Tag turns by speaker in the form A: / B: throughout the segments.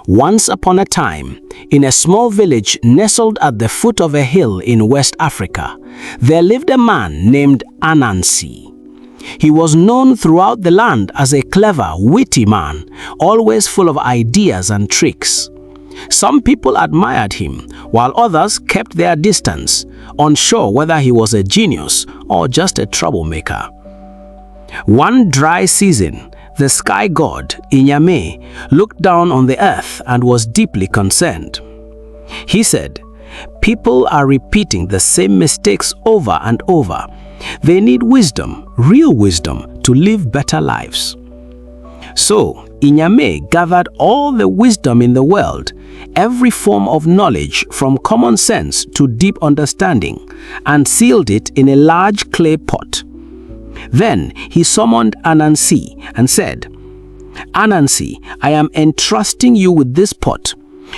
A: Once upon a time, in a small village nestled at the foot of a hill in West Africa, there lived a man named Anansi. He was known throughout the land as a clever, witty man, always full of ideas and tricks. Some people admired him, while others kept their distance, unsure whether he was a genius or just a troublemaker. One dry season, the Sky God Nya-MEH looked down on the earth and was deeply concerned. He said, "People are repeating the same mistakes over and over. They need wisdom, real wisdom, to live better lives." So, Nyame gathered all the wisdom in the world, every form of knowledge from common sense to deep understanding, and sealed it in a large clay pot. Then he summoned Anansi and said, "Anansi, I am entrusting you with this pot.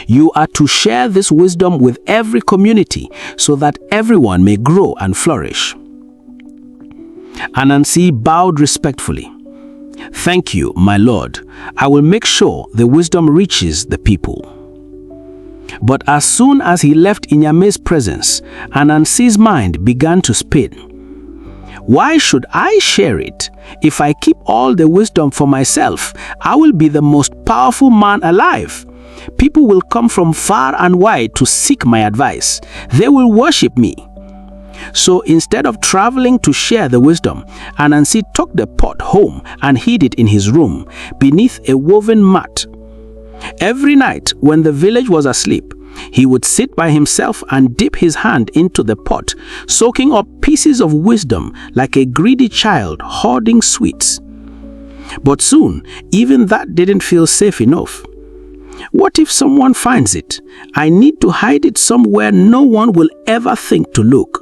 A: You are to share this wisdom with every community so that everyone may grow and flourish." Anansi bowed respectfully. "Thank you, my lord. I will make sure the wisdom reaches the people." But as soon as he left Nyame's presence, Anansi's mind began to spin. "Why should I share it? If I keep all the wisdom for myself, I will be the most powerful man alive. People will come from far and wide to seek my advice. They will worship me." So instead of traveling to share the wisdom, Anansi took the pot home and hid it in his room, beneath a woven mat. Every night when the village was asleep, he would sit by himself and dip his hand into the pot, soaking up pieces of wisdom like a greedy child hoarding sweets. But soon, even that didn't feel safe enough. What if someone finds it? I need to hide it somewhere no one will ever think to look.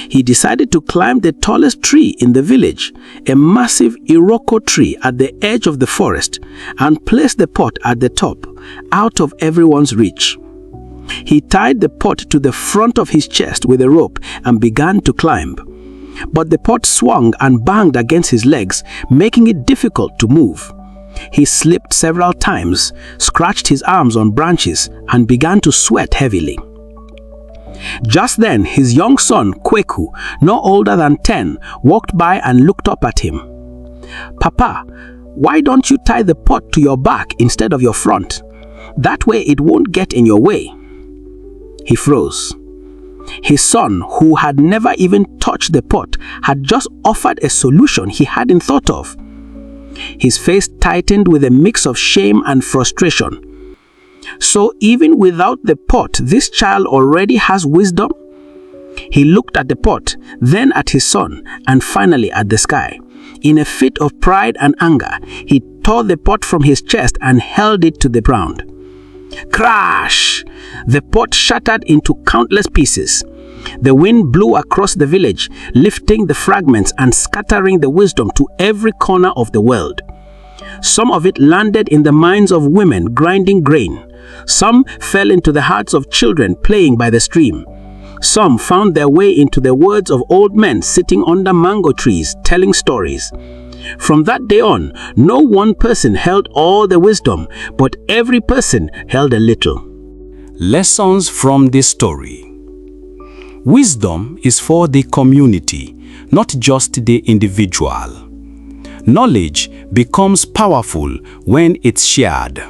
A: He decided to climb the tallest tree in the village, a massive iroko tree at the edge of the forest, and place the pot at the top, out of everyone's reach. He tied the pot to the front of his chest with a rope and began to climb. But the pot swung and banged against his legs, making it difficult to move. He slipped several times, scratched his arms on branches, and began to sweat heavily. Just then, his young son, Kweku, no older than 10, walked by and looked up at him. "Papa, why don't you tie the pot to your back instead of your front? That way it won't get in your way." He froze. His son, who had never even touched the pot, had just offered a solution he hadn't thought of. His face tightened with a mix of shame and frustration. So even without the pot, this child already has wisdom? He looked at the pot, then at his son, and finally at the sky. In a fit of pride and anger, he tore the pot from his chest and held it to the ground. Crash! The pot shattered into countless pieces. The wind blew across the village, lifting the fragments and scattering the wisdom to every corner of the world. Some of it landed in the minds of women grinding grain. Some fell into the hearts of children playing by the stream. Some found their way into the words of old men sitting under mango trees telling stories. From that day on, no one person held all the wisdom, but every person held a little. Lessons from this story. Wisdom is for the community, not just the individual. Knowledge becomes powerful when it's shared.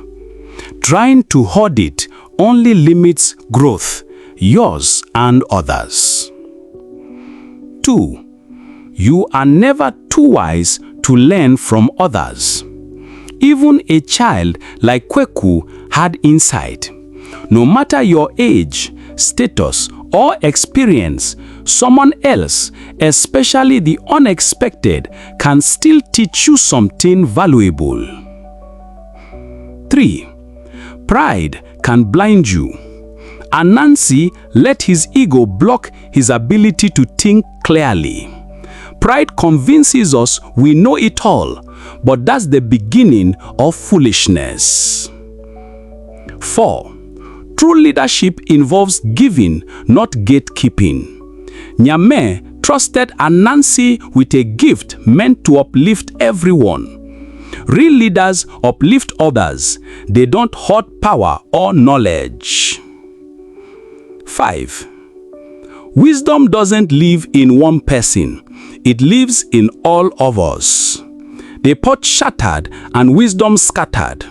A: Trying to hoard it only limits growth, yours and others. 2. You are never too wise to learn from others. Even a child like Kweku had insight. No matter your age, status, or experience, someone else, especially the unexpected, can still teach you something valuable. 3. Pride can blind you. Anansi let his ego block his ability to think clearly. Pride convinces us we know it all, but that's the beginning of foolishness. 4. True leadership involves giving, not gatekeeping. Nyame trusted Anansi with a gift meant to uplift everyone. Real leaders uplift others. They don't hoard power or knowledge. 5. Wisdom doesn't live in one person. It lives in all of us. The pot shattered and wisdom scattered.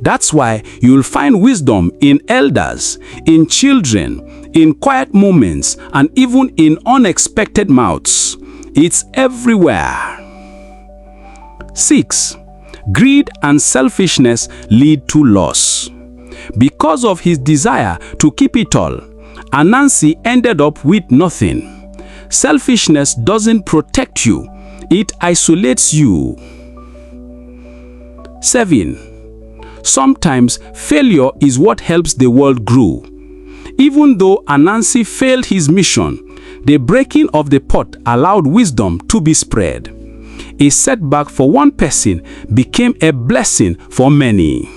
A: That's why you'll find wisdom in elders, in children, in quiet moments, and even in unexpected mouths. It's everywhere. 6. Greed and selfishness lead to loss. Because of his desire to keep it all, Anansi ended up with nothing. Selfishness doesn't protect you, it isolates you. 7. Sometimes failure is what helps the world grow. Even though Anansi failed his mission, the breaking of the pot allowed wisdom to be spread. A setback for one person became a blessing for many.